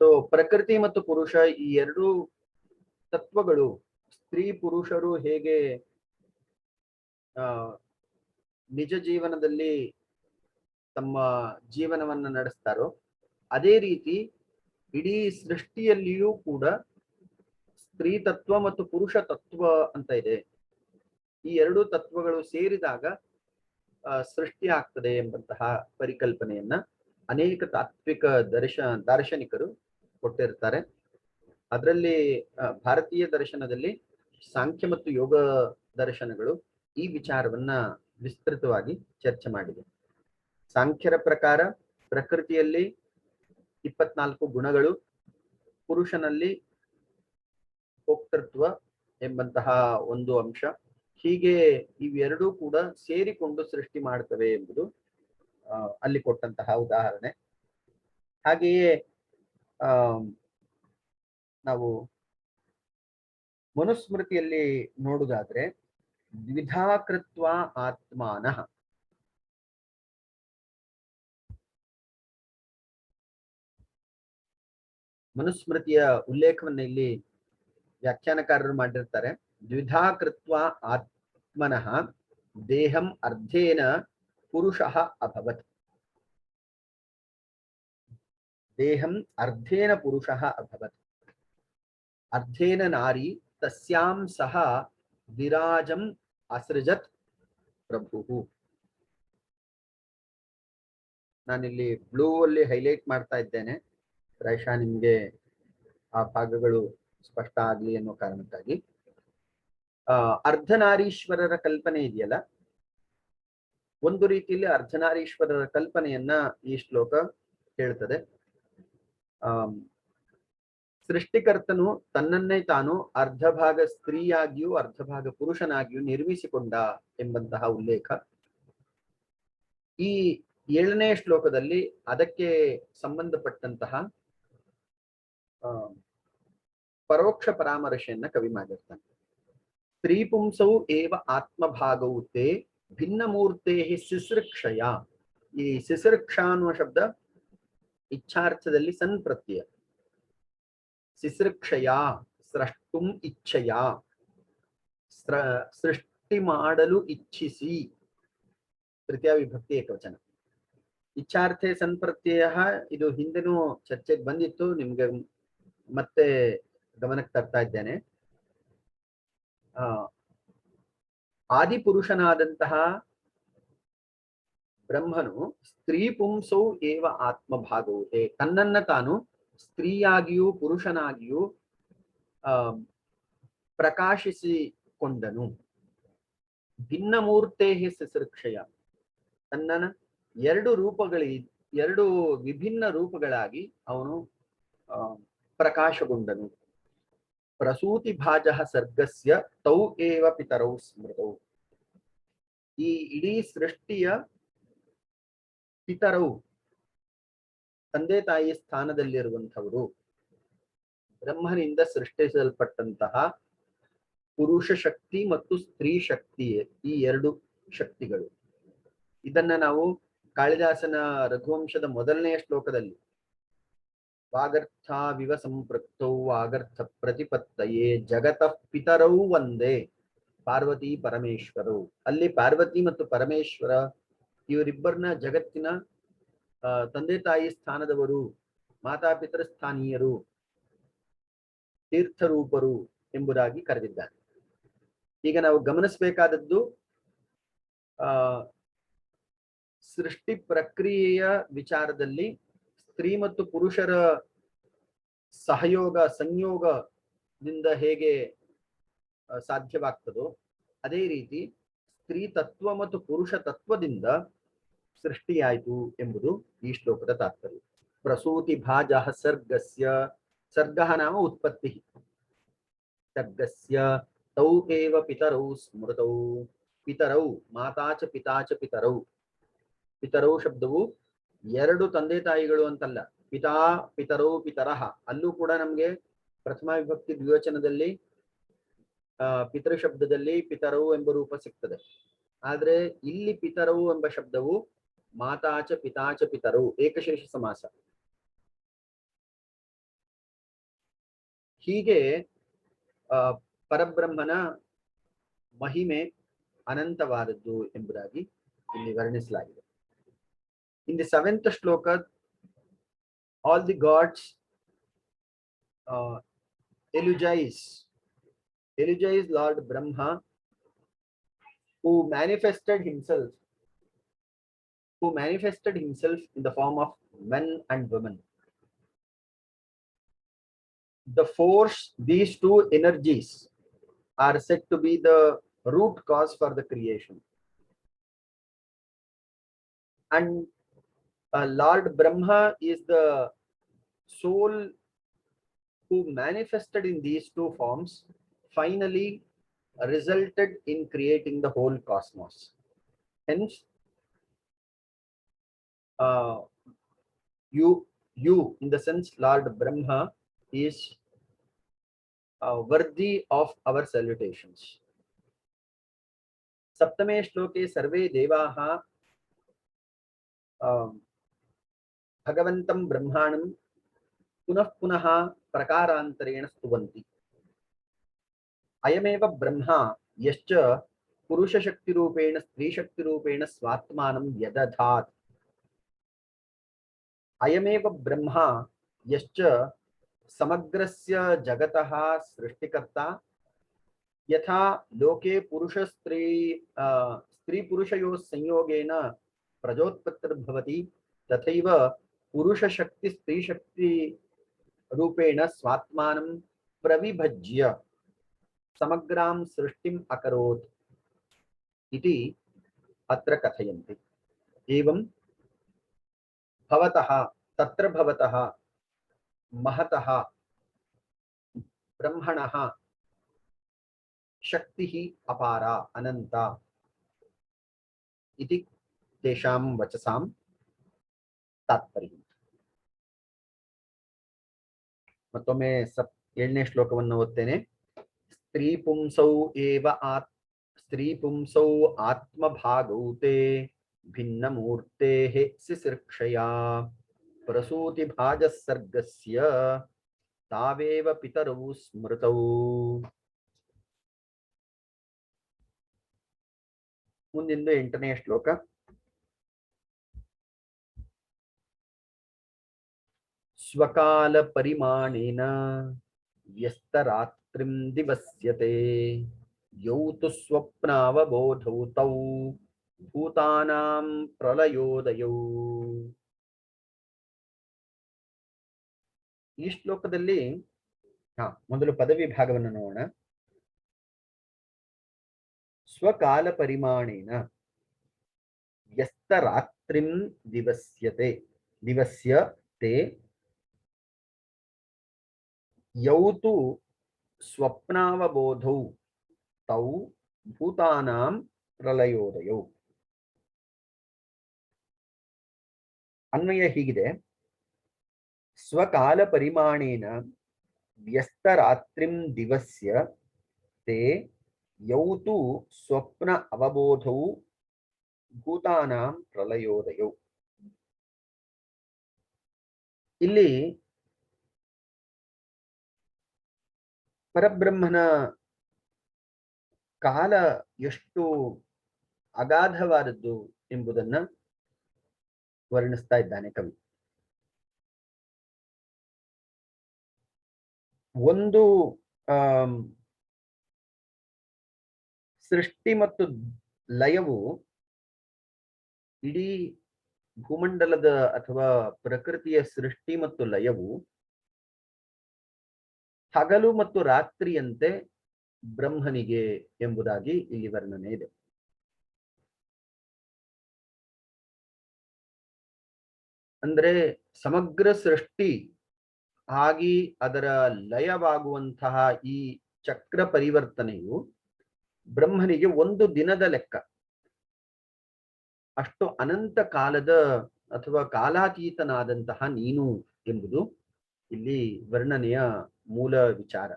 ಸೊ ಪ್ರಕೃತಿ ಮತ್ತು ಪುರುಷ ಈ ಎರಡು ತತ್ವಗಳು, ಸ್ತ್ರೀ ಪುರುಷರು ಹೇಗೆ ನಿಜ ಜೀವನದಲ್ಲಿ ತಮ್ಮ ಜೀವನವನ್ನು ನಡೆಸ್ತಾರೋ, ಅದೇ ರೀತಿ ಇಡೀ ಸೃಷ್ಟಿಯಲ್ಲಿಯೂ ಕೂಡ ಸ್ತ್ರೀ ತತ್ವ ಮತ್ತು ಪುರುಷ ತತ್ವ ಅಂತ ಇದೆ. ಈ ಎರಡು ತತ್ವಗಳು ಸೇರಿದಾಗ ಸೃಷ್ಟಿ ಆಗ್ತದೆ ಎಂಬಂತಹ ಪರಿಕಲ್ಪನೆಯನ್ನ ಅನೇಕ ತಾತ್ವಿಕ ದಾರ್ಶನಿಕರು ಕೊಟ್ಟಿರ್ತಾರೆ. ಅದರಲ್ಲಿ ಭಾರತೀಯ ದರ್ಶನದಲ್ಲಿ ಸಾಂಖ್ಯ ಮತ್ತು ಯೋಗ ದರ್ಶನಗಳು ಈ ವಿಚಾರವನ್ನ ವಿಸ್ತೃತವಾಗಿ ಚರ್ಚೆ ಮಾಡಿದೆ. ಸಾಂಖ್ಯರ ಪ್ರಕಾರ ಪ್ರಕೃತಿಯಲ್ಲಿ 24 ಗುಣಗಳು, ಪುರುಷನಲ್ಲಿ ಭೋಕ್ತೃತ್ವ ಎಂಬಂತಹ ಒಂದು ಅಂಶ, ಹೀಗೆ ಇವೆರಡೂ ಕೂಡ ಸೇರಿಕೊಂಡು ಸೃಷ್ಟಿ ಮಾಡ್ತವೆ ಎಂಬುದು ಅಲ್ಲಿ ಕೊಟ್ಟಂತಹ ಉದಾಹರಣೆ. ಹಾಗೆಯೇ ನಾವು ಮನುಸ್ಮೃತಿಯಲ್ಲಿ ನೋಡುವುದಾದ್ರೆ ದ್ವಿಧಾಕೃತ್ವ ಆತ್ಮಾನಃ, ಮನುಸ್ಮೃತಿಯ ಉಲ್ಲೇಖವನ್ನು ಇಲ್ಲಿ ವ್ಯಾಖ್ಯಾನಕಾರರು ಮಾಡಿರ್ತಾರೆ. ದ್ವಿಧಾಕೃತ್ವ ಆತ್ಮನಃ ದೇಹಂ ಅರ್ಧೇನ ಪುರುಷಃ ಅಭವತ್. ದೇಹಂ ಅರ್ಧೇನ ಪುರುಷಃ ಅಭವತ್, ಅರ್ಧೇನ ನಾರಿ ತಸ್ಯಾಂ ಸಹ ವಿರಾಜಂ ಅಸೃಜತ್ ಪ್ರಭು. ನಾನಿಲ್ಲಿ ಬ್ಲೂ ಅಲ್ಲಿ ಹೈಲೈಟ್ ಮಾಡ್ತಾ ಇದ್ದೇನೆ, ಪ್ರಾಯಶಃ ನಿಮ್ಗೆ ಆ ಭಾಗಗಳು ಸ್ಪಷ್ಟ ಆಗ್ಲಿ ಅನ್ನೋ ಕಾರಣಕ್ಕಾಗಿ. ಅರ್ಧನಾರೀಶ್ವರರ ಕಲ್ಪನೆ ಇದೆಯಲ್ಲ, ಒಂದು ರೀತಿಯಲ್ಲಿ ಅರ್ಧನಾರೀಶ್ವರರ ಕಲ್ಪನೆಯನ್ನ ಈ ಶ್ಲೋಕ ಹೇಳ್ತದೆ. ಸೃಷ್ಟಿಕರ್ತನು ತನ್ನನ್ನೇ ತಾನು ಅರ್ಧ ಭಾಗ ಸ್ತ್ರೀಯಾಗಿಯೂ ಅರ್ಧ ಭಾಗ ಪುರುಷನಾಗಿಯೂ ನಿರ್ಮಿಸಿಕೊಂಡ ಎಂಬಂತಹ ಉಲ್ಲೇಖ ಈ 7ನೇ ಶ್ಲೋಕದಲ್ಲಿ ಅದಕ್ಕೆ ಸಂಬಂಧಪಟ್ಟಂತಹ ಪರೋಕ್ಷ ಪರಾಮರ್ಶೆಯನ್ನ ಕವಿ ಮಾಡಿರ್ತಾನೆ. ಸ್ತ್ರೀ ಪುಂಸೌ ಏವ ಆತ್ಮಭಾಗವು ತೇ ಭಿನ್ನಮೂರ್ತೆ ಸಿಸೃಕ್ಷಯ. ಈ ಸಿಸೃಕ್ಷ ಅನ್ನುವ ಶಬ್ದ ಇಚ್ಛಾರ್ಥದಲ್ಲಿ ಸನ್ ಪ್ರತ್ಯಯ. ಸಿಸೃಕ್ಷಯ ಸ್ರಷ್ಟುಂ ಇಚ್ಛೆಯ, ಸೃಷ್ಟಿ ಮಾಡಲು ಇಚ್ಛಿಸಿ, ತೃತೀಯ ವಿಭಕ್ತಿ ಏಕವಚನ. ಇಚ್ಛಾರ್ಥೆ ಸನ್ ಪ್ರತ್ಯಯ, ಇದು ಹಿಂದೆನೂ ಚರ್ಚೆಗೆ ಬಂದಿತ್ತು, ನಿಮ್ಗೆ ಮತ್ತೆ ಗಮನಕ್ಕೆ ತರ್ತಾ ಇದ್ದೇನೆ. ಆದಿಪುರುಷನಾದಂತಹ ಬ್ರಹ್ಮನು ಸ್ತ್ರೀ ಪುಂಸೌ ಏವ ಆತ್ಮಭಾಗವುತೆ, ತನ್ನನ್ನ ತಾನು ಸ್ತ್ರೀಯಾಗಿಯೂ ಪುರುಷನಾಗಿಯೂ ಪ್ರಕಾಶಿಸಿಕೊಂಡನು. ಭಿನ್ನಮೂರ್ತೆ ಸಿಸೃಕ್ಷಯ, ತನ್ನನ್ನ ಎರಡು ವಿಭಿನ್ನ ರೂಪಗಳಾಗಿ ಅವನು ಪ್ರಕಾಶಗೊಂಡನು. ಪ್ರಸೂತಿ ಭಾಜ ಸರ್ಗಸ್ಯ ತೌ ಏವ ಪಿತರೌ ಸ್ಮೃತೌ. ಈ ಇಡೀ ಸೃಷ್ಟಿಯ ಪಿತರೌ, ತಂದೆ ತಾಯಿ ಸ್ಥಾನದಲ್ಲಿರುವಂಥವರು, ಬ್ರಹ್ಮನಿಂದ ಸೃಷ್ಟಿಸಲ್ಪಟ್ಟಂತಹ ಪುರುಷ ಶಕ್ತಿ ಮತ್ತು ಸ್ತ್ರೀ ಶಕ್ತಿ, ಈ ಎರಡು ಶಕ್ತಿಗಳು. ಇದನ್ನ ನಾವು ಕಾಳಿದಾಸನ ರಘುವಂಶದ 1ನೇ ಶ್ಲೋಕದಲ್ಲಿ ವಾಗರ್ಥ ವಿವ ಸಂಪೃಕ್ತೌ ವಾಗರ್ಥ ಪ್ರತಿಪತ್ತಯೇ ಜಗತಃ ಪಿತರೌ ಒಂದೇ ಪಾರ್ವತಿ ಪರಮೇಶ್ವರವು, ಅಲ್ಲಿ ಪಾರ್ವತಿ ಮತ್ತು ಪರಮೇಶ್ವರ ಇವರಿಬ್ಬರನ್ನ ಜಗತ್ತಿನ ತಂದೆ ತಾಯಿ ಸ್ಥಾನದವರು, ಮಾತಾಪಿತರ ಸ್ಥಾನೀಯರು, ತೀರ್ಥರೂಪರು ಎಂಬುದಾಗಿ ಕರೆದಿದ್ದಾರೆ. ಈಗ ನಾವು ಗಮನಿಸಬೇಕಾದದ್ದು ಸೃಷ್ಟಿ ಪ್ರಕ್ರಿಯೆಯ ವಿಚಾರದಲ್ಲಿ ಸ್ತ್ರೀ ಮತ್ತು ಪುರುಷರ ಸಹಯೋಗ ಸಂಯೋಗದಿಂದ ಹೇಗೆ ಸಾಧ್ಯವಾಗ್ತದೋ ಅದೇ ರೀತಿ ಸ್ತ್ರೀ ತತ್ವ ಮತ್ತು ಪುರುಷ ತತ್ವದಿಂದ ಸೃಷ್ಟಿಯಾಯಿತು ಎಂಬುದು ಈ ಶ್ಲೋಕದ ತಾತ್ಪರ್ಯ. ಪ್ರಸೂತಿ ಭಾಜ ಸರ್ಗಸ್ಯ, ಸರ್ಗಃ ನಾಮ ಉತ್ಪತ್ತಿ, ಸರ್ಗಸ್ಯ ತೌ ಏವ ಪಿತರೌ ಸ್ಮೃತೌ, ಪಿತರೌ ಮಾತಾ ಚ ಪಿತಾ ಚ ಪಿತರೌ. ಪಿತರೌ ಶಬ್ದವು ಎರಡು ತಂದೆ ತಾಯಿಗಳು ಅಂತಲ್ಲ, ಪಿತಾ ಪಿತರೌ ಪಿತರಃ, ಅಲ್ಲೂ ಕೂಡ ನಮ್ಗೆ ಪ್ರಥಮ ವಿಭಕ್ತಿ ದ್ವಿವಚನದಲ್ಲಿ ಪಿತೃ ಶಬ್ದದಲ್ಲಿ ಪಿತರೌ ಎಂಬ ರೂಪ ಸಿಗ್ತದೆ. ಆದ್ರೆ ಇಲ್ಲಿ ಪಿತರೌ ಎಂಬ ಶಬ್ದವು ಮಾತಾಚ ಪಿತಾಚ ಪಿತರೌ ಏಕಶೇಷ ಸಮಾಸ. ಹೀಗೆ ಪರಬ್ರಹ್ಮನ ಮಹಿಮೆ ಅನಂತವಾದದ್ದು ಎಂಬುದಾಗಿ ಇಲ್ಲಿ ವರ್ಣಿಸಲಾಗಿದೆ. In the 7th shloka, all the gods eulogize Lord Brahma, who manifested himself in the form of men and women. The force, these two energies are said to be the root cause for the creation. And Lord Brahma is the soul who manifested in these two forms, finally resulted in creating the whole cosmos. Hence, you in the sense Lord Brahma is worthy of our salutations. Saptame shloke sarve devaha भगवन्तं ब्रह्माणं पुनः पुनः प्रकारान्तरेण स्तुवन्ति. अयमेव ब्रह्मा यश्च पुरुषशक्तिरूपेण स्त्रीशक्तिरूपेण स्वात्मानं व्यदधात्. अयमेव ब्रह्मा यश्च समग्रस्य जगतः सृष्टिकर्ता. यथा लोके पुरुष स्त्री पुरुषयोः संयोगेन प्रजोत्पत्तिर्भवति, तथैव पुरुषशक्ति स्त्रीशक्ति रूपेण स्वात्मानं प्रविभज्य समग्रां सृष्टिम् अकरोत् इति अत्र कथयन्ति. एवं भवतः तत्र भवतः महतः ब्रह्मणः शक्तिः अपारा अनंता इति तेषां वचसां तात्पर्य. ಮತ್ತೊಮ್ಮೆ 7ನೇ ಶ್ಲೋಕವನ್ನು ಓದ್ತೇನೆ. ಸ್ತ್ರೀ ಪುಂಸೌ ಆತ್ಮಭಾಗೌತೆ ಭಿನ್ನಮೂರ್ತೇಃ ಸಿಸೃಕ್ಷಯಾ ಪ್ರಸೂತಿ ಭಾಜ ಸರ್ಗಸ್ಯ ತಾವೇವ ಪಿತರೌ ಸ್ಮೃತೌ. ಮುಂದಿಂದು 8ನೇ ಶ್ಲೋಕ. ಸ್ವಕಾಲ ಪರಿಮಾಣೇನ ವ್ಯಸ್ತರಾತ್ರಿಂ ದಿವಸ್ಯತೆ ಯೌತು ಸ್ವಪ್ನಾವಬೋಧೌ ತೌ ಭೂತಾನಾಂ ಪ್ರಲಯೋದಯೌ. ಈ ಶ್ಲೋಕದಲ್ಲಿ ಮೊದಲು ಪದವಿ ಭಾಗವನ್ನು ನೋಡೋಣ. ಸ್ವಕಾಲ ಪರಿಮಾಣೇನ ವ್ಯಸ್ತರಾತ್ರಿಂ ದಿವಸ್ಯತೆ ಯೌತು ಸ್ವಪ್ನಾವಬೋಧೌ ತೌ ಭೂತಾನಾಂ ಪ್ರಲಯೋದಯೌ. ಅನ್ವಯ ಹೀಗಿದೆ. ಸ್ವಕಾಲ ಪರಿಮಾಣೇನ ವ್ಯಸ್ತರಾತ್ರಿಂ ದಿವಸ್ಯ ತೇ ಯೌತು ಸ್ವಪ್ನ ಅವಬೋಧೌ ಭೂತಾನಾಂ ಪ್ರಲಯೋದಯೌ. ಇಲ್ಲಿ ಪರಬ್ರಹ್ಮನ ಕಾಲ ಎಷ್ಟು ಅಗಾಧವಾದದ್ದು ಎಂಬುದನ್ನ ವರ್ಣಿಸ್ತಾ ಇದ್ದಾನೆ ಕವಿ. ಒಂದು ಸೃಷ್ಟಿ ಮತ್ತು ಲಯವು ಇಡೀ ಭೂಮಂಡಲದ ಅಥವಾ ಪ್ರಕೃತಿಯ ಸೃಷ್ಟಿ ಮತ್ತು ಲಯವು ಹಗಲು ಮತ್ತು ರಾತ್ರಿಯಂತೆ ಬ್ರಹ್ಮನಿಗೆ ಎಂಬುದಾಗಿ ಇಲ್ಲಿ ವರ್ಣನೆ ಇದೆ. ಅಂದ್ರೆ ಸಮಗ್ರ ಸೃಷ್ಟಿ ಆಗಿ ಅದರ ಲಯವಾಗುವಂತಹ ಈ ಚಕ್ರ ಪರಿವರ್ತನೆಯು ಬ್ರಹ್ಮನಿಗೆ ಒಂದು ದಿನದ ಲೆಕ್ಕ. ಅಷ್ಟು ಅನಂತ ಕಾಲದ ಅಥವಾ ಕಾಲಾತೀತನಾದಂತಹ ನೀನು ಎಂಬುದು ಇಲ್ಲಿ ವರ್ಣನೆಯ ಮೂಲ ವಿಚಾರ.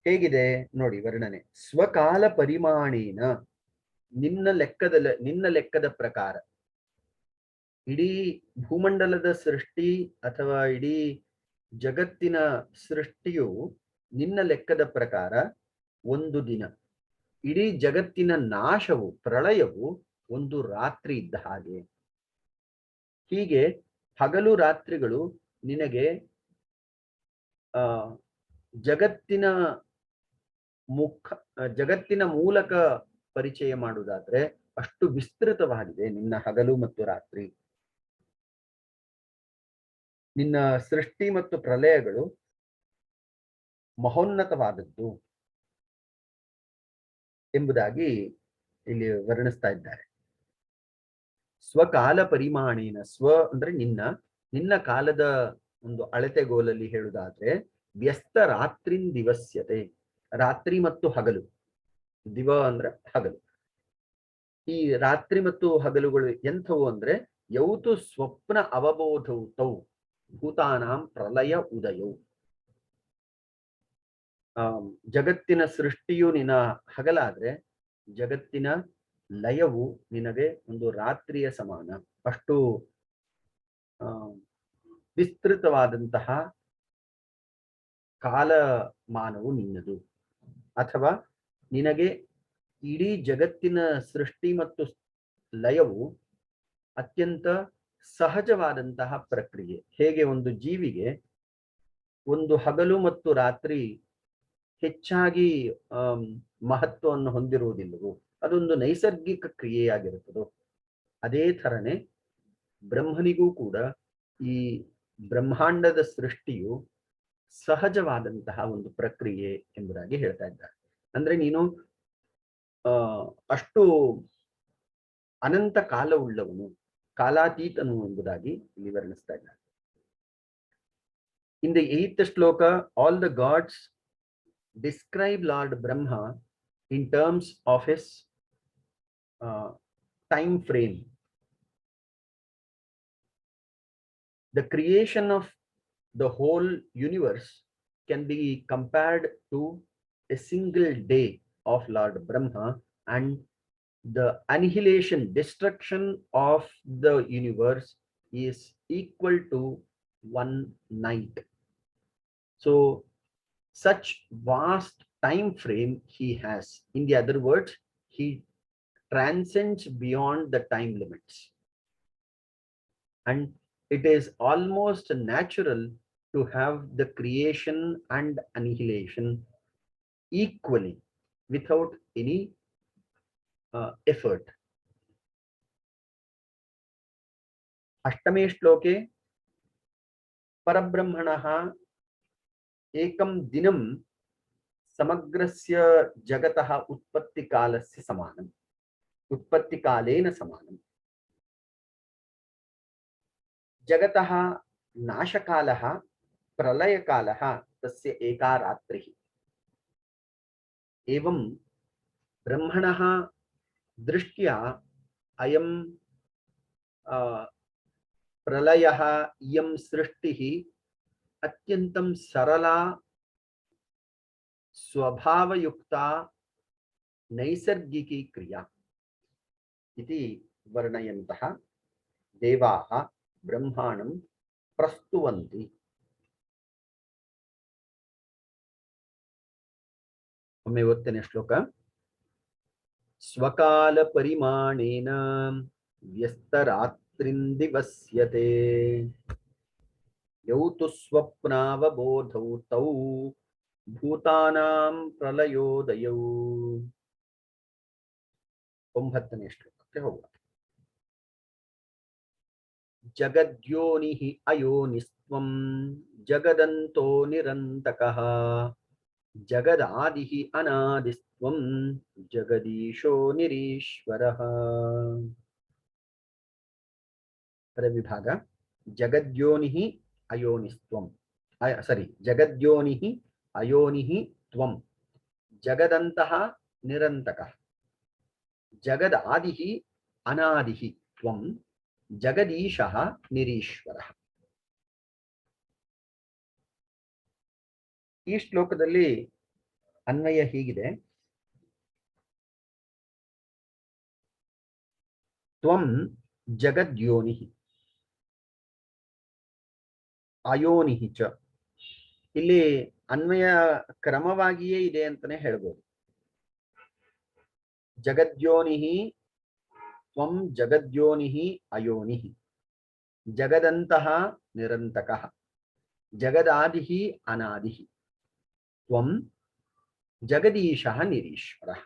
ಹೇಗಿದೆ ನೋಡಿ ವರ್ಣನೆ. ಸ್ವಕಾಲ ಪರಿಮಾಣೇನ, ನಿನ್ನ ಲೆಕ್ಕದ ಪ್ರಕಾರ ಇಡೀ ಭೂಮಂಡಲದ ಸೃಷ್ಟಿ ಅಥವಾ ಇಡೀ ಜಗತ್ತಿನ ಸೃಷ್ಟಿಯು ನಿನ್ನ ಲೆಕ್ಕದ ಪ್ರಕಾರ ಒಂದು ದಿನ, ಇಡೀ ಜಗತ್ತಿನ ನಾಶವು ಪ್ರಳಯವು ಒಂದು ರಾತ್ರಿ ಇದ್ದ ಹಾಗೆ. ಹೀಗೆ ಹಗಲು ರಾತ್ರಿಗಳು ನಿನಗೆ ಜಗತ್ತಿನ ಮೂಲಕ ಪರಿಚಯ ಮಾಡುವುದಾದ್ರೆ ಅಷ್ಟು ವಿಸ್ತೃತವಾಗಿದೆ ನಿನ್ನ ಹಗಲು ಮತ್ತು ರಾತ್ರಿ. ನಿನ್ನ ಸೃಷ್ಟಿ ಮತ್ತು ಪ್ರಲಯಗಳು ಮಹೋನ್ನತವಾದದ್ದು ಎಂಬುದಾಗಿ ಇಲ್ಲಿ ವರ್ಣಿಸ್ತಾ ಇದ್ದಾರೆ. ಸ್ವಕಾಲ ಪರಿಮಾಣೇನ, ಸ್ವ ಅಂದ್ರೆ ನಿನ್ನ ಕಾಲದ ಒಂದು ಅಳತೆಗೋಲಲ್ಲಿ ಹೇಳುವುದಾದ್ರೆ ವ್ಯಸ್ತ ರಾತ್ರಿನ್ ದಿವಸ್ಯತೆ, ರಾತ್ರಿ ಮತ್ತು ಹಗಲು. ದಿವ ಅಂದ್ರೆ ಹಗಲು. ಈ ರಾತ್ರಿ ಮತ್ತು ಹಗಲುಗಳು ಎಂಥವು ಅಂದ್ರೆ ಯೌತು ಸ್ವಪ್ನ ಅವಬೋಧವು ತೌ ಭೂತಾನಾಂ ಪ್ರಲಯ ಉದಯವು. ಜಗತ್ತಿನ ಸೃಷ್ಟಿಯು ನಿನ್ನ ಹಗಲಾದ್ರೆ ಜಗತ್ತಿನ ಲಯವು ನಿನಗೆ ಒಂದು ರಾತ್ರಿಯ ಸಮಾನ. ಅಷ್ಟು ವಿಸ್ತೃತವಾದಂತಹ ಕಾಲಮಾನವು ನಿನ್ನದು. ಅಥವಾ ನಿನಗೆ ಇಡೀ ಜಗತ್ತಿನ ಸೃಷ್ಟಿ ಮತ್ತು ಲಯವು ಅತ್ಯಂತ ಸಹಜವಾದಂತಹ ಪ್ರಕ್ರಿಯೆ. ಹೇಗೆ ಒಂದು ಜೀವಿಗೆ ಒಂದು ಹಗಲು ಮತ್ತು ರಾತ್ರಿ ಹೆಚ್ಚಾಗಿ ಮಹತ್ವವನ್ನು ಹೊಂದಿರುವುದಿಲ್ಲವೋ, ಅದೊಂದು ನೈಸರ್ಗಿಕ ಕ್ರಿಯೆಯಾಗಿರುತ್ತದೋ, ಅದೇ ಥರನೇ ಬ್ರಹ್ಮನಿಗೂ ಕೂಡ ಈ ಬ್ರಹ್ಮಾಂಡದ ಸೃಷ್ಟಿಯು ಸಹಜವಾದಂತಹ ಒಂದು ಪ್ರಕ್ರಿಯೆ ಎಂಬುದಾಗಿ ಹೇಳ್ತಾ ಇದ್ದಾರೆ. ಅಂದ್ರೆ ನೀನು ಅಷ್ಟು ಅನಂತ ಕಾಲವುಳ್ಳವನು, ಕಾಲಾತೀತನು ಎಂಬುದಾಗಿ ಇಲ್ಲಿ ವರ್ಣಿಸ್ತಾ ಇದ್ದಾರೆ. In the 8th shloka, all the gods describe Lord Brahma in terms of his time frame. The creation of the whole universe can be compared to a single day of Lord Brahma, and the annihilation, destruction of the universe is equal to one night. So such vast time frame he has. In the other words, he transcends beyond the time limits, and it is almost natural to have the creation and annihilation equally without any effort. अष्टमे श्लोके परब्रह्मणः एकं दिनं समग्रस्य जगतः उत्पत्तिकालस्य समानम्, उत्पत्तिकालेन समानम्. जगतः नाशकालः प्रलयकालः तस्य एका रात्रिः. एवं ब्रह्मणः दृष्ट्या अयं प्रलयः, इयं सृष्टिः अत्यन्तं सरला स्वभावयुक्ता नैसर्गिकी क्रिया इति वर्णयन्तः देवाः ब्रह्माणं प्रस्तुवन्ति. ಒಮ್ಮೆ ಓದ್ತೇನೆ ಶ್ಲೋಕ. ಸ್ವಕಾಲ ಪರಿಮಾಣೇನ ವ್ಯಸ್ತರಾತ್ರಿಂದಿವಸ್ಯತೆ ಯೌತು ಸ್ವಪ್ನಾವಬೋಧೌ ತೌ ಭೂತಾನಾಂ ಪ್ರಲಯೋದಯೌ. 9ನೇ ಶ್ಲೋಕಕ್ಕೆ ಹೋಗುವ. ಜಗದ್ಯೋನಿಃ ಅಯೋನಿಸ್ತ್ವಂ ಜಗದಂತೋ ನಿರಂತಕಃ ಜಗದಾದಿಃ ಅನಾದಿಸ್ತ್ವಂ ಜಗದೀಶೋ ನಿರೀಶ್ವರಃ. ಪದವಿಭಾಗ. ಜಗದ್ಯೋನಿಃ ಅಯೋನಿಸ್ತ್ವಂ, ಜಗದ್ಯೋನಿಃ ಅಯೋನಿಃ ತ್ವಂ ಜಗದಂತಃ ನಿರಂತಕಃ ಜಗದಾದಿಃ ಅನಾದಿಃ ತ್ವಂ ಜಗದೀಶಃ ನಿರೀಶ್ವರಃ. ಈ ಶ್ಲೋಕದಲ್ಲಿ ಅನ್ವಯ ಹೀಗಿದೆ. ತ್ವಂ ಜಗದ್ಯೋನಿಃ ಅಯೋನಿಃ ಚ. ಇಲ್ಲಿ ಅನ್ವಯ ಕ್ರಮವಾಗಿಯೇ ಇದೆ ಅಂತಾನೆ ಹೇಳ್ಬೋದು. ಜಗದ್ಯೋನಿಃ ತ್ವಂ ಜಗದ್ಯೋನಿಃ ಅಯೋನಿಃ ಜಗದಂತಃ ನಿರಂತಕಃ ಜಗದಾದಿಃ ಅನಾದಿಃ ತ್ವಂ ಜಗದೀಶಃ ನಿರೀಶ್ವರಃ.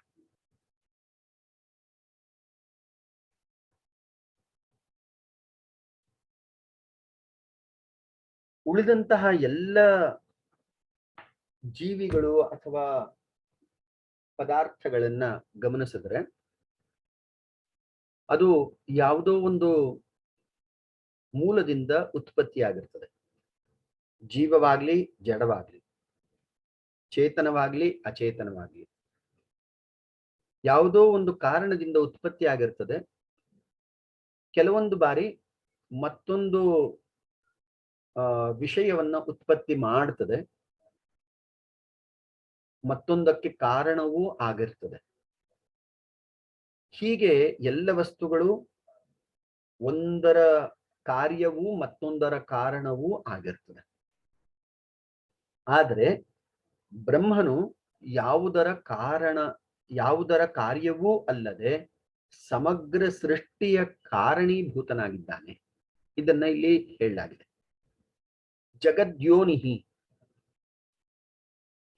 ಉಳಿದಂತಹ ಎಲ್ಲ ಜೀವಿಗಳು ಅಥವಾ ಪದಾರ್ಥಗಳನ್ನ ಗಮನಿಸಿದ್ರೆ ಅದು ಯಾವುದೋ ಒಂದು ಮೂಲದಿಂದ ಉತ್ಪತ್ತಿಯಾಗಿರ್ತದೆ. ಜೀವವಾಗ್ಲಿ ಜಡವಾಗ್ಲಿ, ಚೇತನವಾಗ್ಲಿ ಅಚೇತನವಾಗ್ಲಿ, ಯಾವುದೋ ಒಂದು ಕಾರಣದಿಂದ ಉತ್ಪತ್ತಿ ಆಗಿರ್ತದೆ. ಕೆಲವೊಂದು ಬಾರಿ ಮತ್ತೊಂದು ವಿಷಯವನ್ನ ಉತ್ಪತ್ತಿ ಮಾಡ್ತದೆ, ಮತ್ತೊಂದಕ್ಕೆ ಕಾರಣವೂ ಆಗಿರ್ತದೆ. ಹೀಗೆ ಎಲ್ಲ ವಸ್ತುಗಳು ಒಂದರ ಕಾರ್ಯವೂ ಮತ್ತೊಂದರ ಕಾರಣವೂ ಆಗಿರ್ತದೆ. ಆದರೆ ಬ್ರಹ್ಮನು ಯಾವುದರ ಕಾರ್ಯವೂ ಅಲ್ಲದೆ ಸಮಗ್ರ ಸೃಷ್ಟಿಯ ಕಾರಣೀಭೂತನಾಗಿದ್ದಾನೆ. ಇದನ್ನ ಇಲ್ಲಿ ಹೇಳಲಾಗಿದೆ. ಜಗದ್ಯೋನಿಃ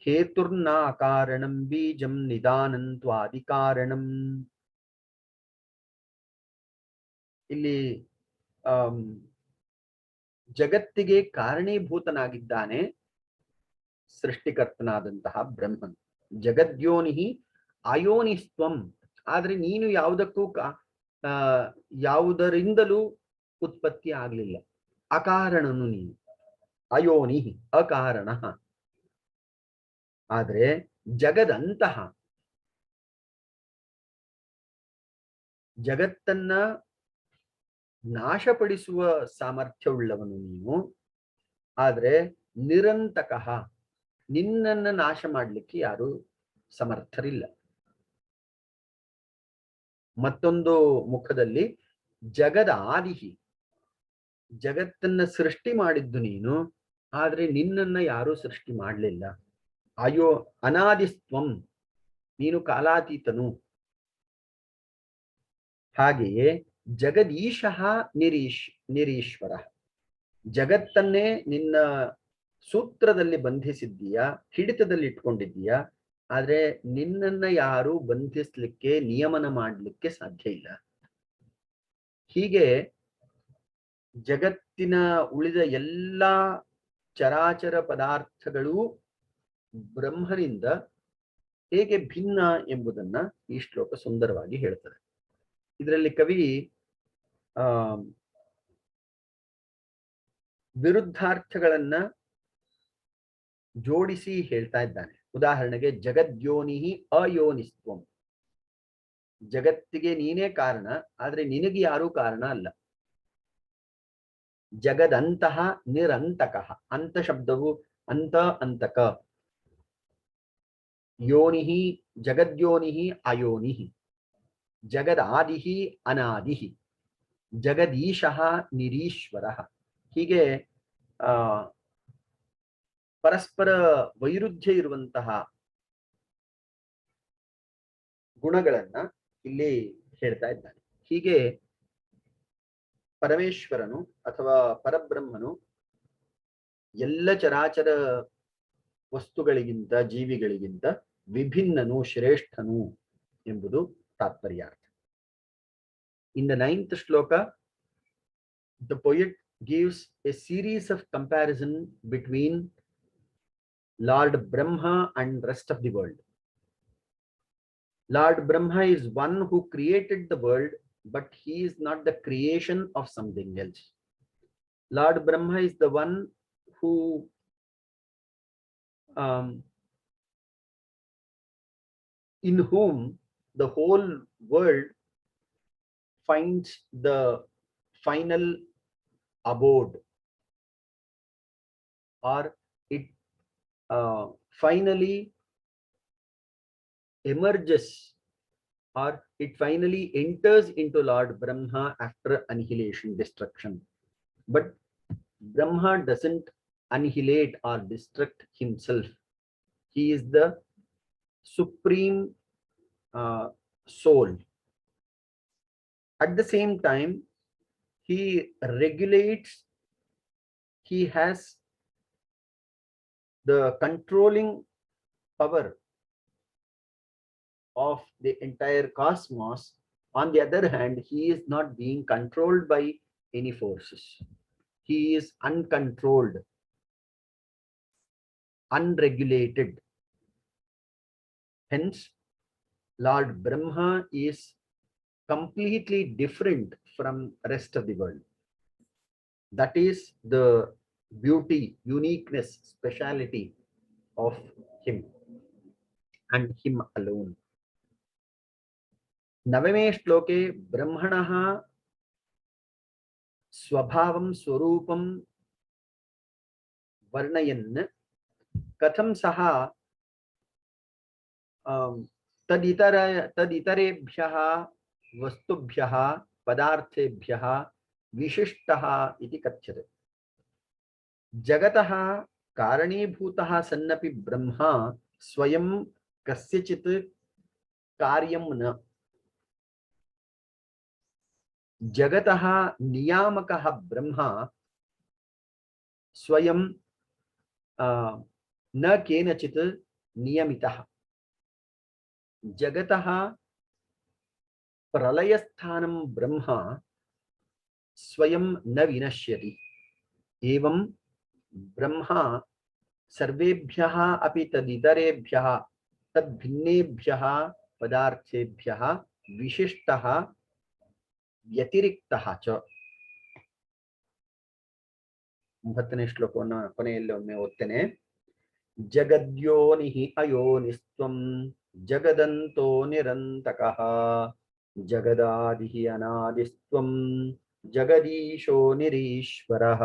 ಹೇತುರ್ನ ಕಾರಣಂ ಬೀಜಂ ನಿದಾನಂತ್ವಾದಿ ಕಾರಣಂ. ಇಲ್ಲಿ ಜಗತ್ತಿಗೆ ಕಾರಣೀಭೂತನಾಗಿದ್ದಾನೆ ಸೃಷ್ಟಿಕರ್ತನಾದಂತಹ ಬ್ರಹ್ಮನ್. ಜಗದ್ಯೋನಿಃ ಅಯೋನಿಸ್ತ್ವಂ. ಆದ್ರೆ ನೀನು ಯಾವುದರಿಂದಲೂ ಉತ್ಪತ್ತಿ ಆಗ್ಲಿಲ್ಲ, ಅಕಾರಣನು ನೀನು. ಅಯೋನಿಃ ಅಕಾರಣ. ಆದ್ರೆ ಜಗದಂತಹ, ಜಗತ್ತನ್ನ ನಾಶಪಡಿಸುವ ಸಾಮರ್ಥ್ಯವುಳ್ಳವನು ನೀನು. ಆದ್ರೆ ನಿರಂತಕಃ, ನಿನ್ನನ್ನ ನಾಶ ಮಾಡ್ಲಿಕ್ಕೆ ಯಾರು ಸಮರ್ಥರಿಲ್ಲ. ಮತ್ತೊಂದು ಮುಖದಲ್ಲಿ ಜಗದ ಆದಿಹಿ, ಜಗತ್ತನ್ನ ಸೃಷ್ಟಿ ಮಾಡಿದ್ದು ನೀನು, ಆದ್ರೆ ನಿನ್ನನ್ನ ಯಾರೂ ಸೃಷ್ಟಿ ಮಾಡಲಿಲ್ಲ. ಅನಾದಿಸ್ತ್ವಂ, ನೀನು ಕಾಲಾತೀತನು. ಹಾಗೆಯೇ ಜಗದೀಶಃ ನಿರೀಶ್ವರ, ಜಗತ್ತನ್ನೇ ನಿನ್ನ ಸೂತ್ರದಲ್ಲಿ ಬಂಧಿಸಿದ್ದೀಯಾ, ಹಿಡಿತದಲ್ಲಿ ಇಟ್ಕೊಂಡಿದ್ದೀಯಾ. ಆದ್ರೆ ನಿನ್ನನ್ನ ಯಾರು ಬಂಧಿಸ್ಲಿಕ್ಕೆ, ನಿಯಮನ ಮಾಡಲಿಕ್ಕೆ ಸಾಧ್ಯ ಇಲ್ಲ. ಹೀಗೆ ಜಗತ್ತಿನ ಉಳಿದ ಎಲ್ಲಾ ಚರಾಚರ ಪದಾರ್ಥಗಳು ಬ್ರಹ್ಮನಿಂದ ಹೇಗೆ ಭಿನ್ನ ಎಂಬುದನ್ನ ಈ ಶ್ಲೋಕ ಸುಂದರವಾಗಿ ಹೇಳ್ತದೆ. ಇದರಲ್ಲಿ ಕವಿ ವಿರುದ್ಧಾರ್ಥಗಳನ್ನ ಜೋಡಿಸಿ ಹೇಳ್ತಾ ಇದ್ದಾನೆ. ಉದಾಹರಣೆಗೆ ಜಗದ್ಯೋನಿಃ ಅಯೋನಿಸ್ತ್ವಂ, ಜಗತ್ತಿಗೆ ನೀನೇ ಕಾರಣ, ಆದ್ರೆ ನಿನಗೆ ಯಾರೂ ಕಾರಣ ಅಲ್ಲ. ಜಗದಂತಹ ನಿರಂತಕಃ, ಅಂತ ಶಬ್ದವು ಅಂತ ಅಂತಕ. ಯೋನಿಃ ಜಗದ್ಯೋನಿಃ ಅಯೋನಿಃ ಜಗದ್ ಆದಿಃ ಅನಾದಿಃ ಜಗದೀಶಃ ನಿರೀಶ್ವರಃ. ಹೀಗೆ ಪರಸ್ಪರ ವೈರುಧ್ಯ ಇರುವಂತಹ ಗುಣಗಳನ್ನ ಇಲ್ಲಿ ಹೇಳ್ತಾ ಇದ್ದಾನೆ. ಹೀಗೆ ಪರಮೇಶ್ವರನು ಅಥವಾ ಪರಬ್ರಹ್ಮನು ಎಲ್ಲ ಚರಾಚರ ವಸ್ತುಗಳಿಗಿಂತ ಜೀವಿಗಳಿಗಿಂತ ವಿಭಿನ್ನನು ಶ್ರೇಷ್ಠನು ಎಂಬುದು ತಾತ್ಪರ್ಯಾರ್ಥ. In the 9th shloka, the poet gives a series of comparison between Lord Brahma and rest of the world. Lord Brahma is one who created the world, but he is not the creation of something else. Lord Brahma is the one who in whom the whole world finds the final abode, or it finally emerges, or it finally enters into Lord Brahma after annihilation, destruction. But Brahma doesn't annihilate or destruct himself. He is the supreme soul. At the same time, he regulates, he has the controlling power of the entire cosmos. On the other hand, he is not being controlled by any forces. He is uncontrolled, unregulated. Hence, Lord Brahma is completely different from rest of the world. That is the beauty, uniqueness, speciality of him and him alone. नवमे श्लोके ब्रह्मणः स्वभावं स्वरूपं वर्णयन् कथं सः तदितरेभ्यः वस्तुभ्यः पदार्थेभ्यः विशिष्टः इति कथ्यते. जगतः कारणीभूतः सन्नपि ब्रह्मा स्वयं कस्यचित् कार्यं न. जगतः नियामकः ब्रह्मा स्वयं न केनचित् नियमितः. जगतः प्रलयस्थानं ब्रह्मा स्वयं न विनश्यति. एवं ब्रह्मा सर्वेभ्यः अपि तदितरेभ्यः तद्भिन्नेभ्यः पदार्थेभ्यः विशिष्टः ವ್ಯತಿರಿಕ್ತಃ ಚ. 9ನೇ ಶ್ಲೋಕವನ್ನು ಕೊನೆಯಲ್ಲಿ ಒಮ್ಮೆ ಓದ್ತೇನೆ. ಜಗದ್ಯೋನಿಃ ಅಯೋನಿಸ್ತ್ವಂ ಜಗದಂತೋ ನಿರಂತಕಃ ಜಗದಾದಿಃ ಅನಾದಿಸ್ತ್ವಂ ಜಗದೀಶೋ ನಿರೀಶ್ವರಃ.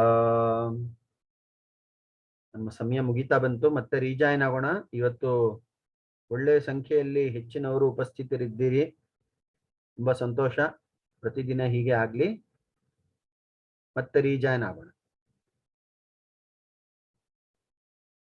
ನಮ್ಮ ಸಮಯ ಮುಗಿತಾ ಬಂತು, ಮತ್ತೆ ರೀಜಾಯ್ನ್ ಆಗೋಣ. ಇವತ್ತು ಒಳ್ಳೆ ಸಂಖ್ಯೆಯಲ್ಲಿ ಹೆಚ್ಚಿನವರು ಉಪಸ್ಥಿತರಿದ್ದೀರಿ, ತುಂಬಾ ಸಂತೋಷ. ಪ್ರತಿದಿನ ಹೀಗೆ ಆಗ್ಲಿ. ಮತ್ತೆ ರೀಜಾಯ್ನ್ ಆಗೋಣ.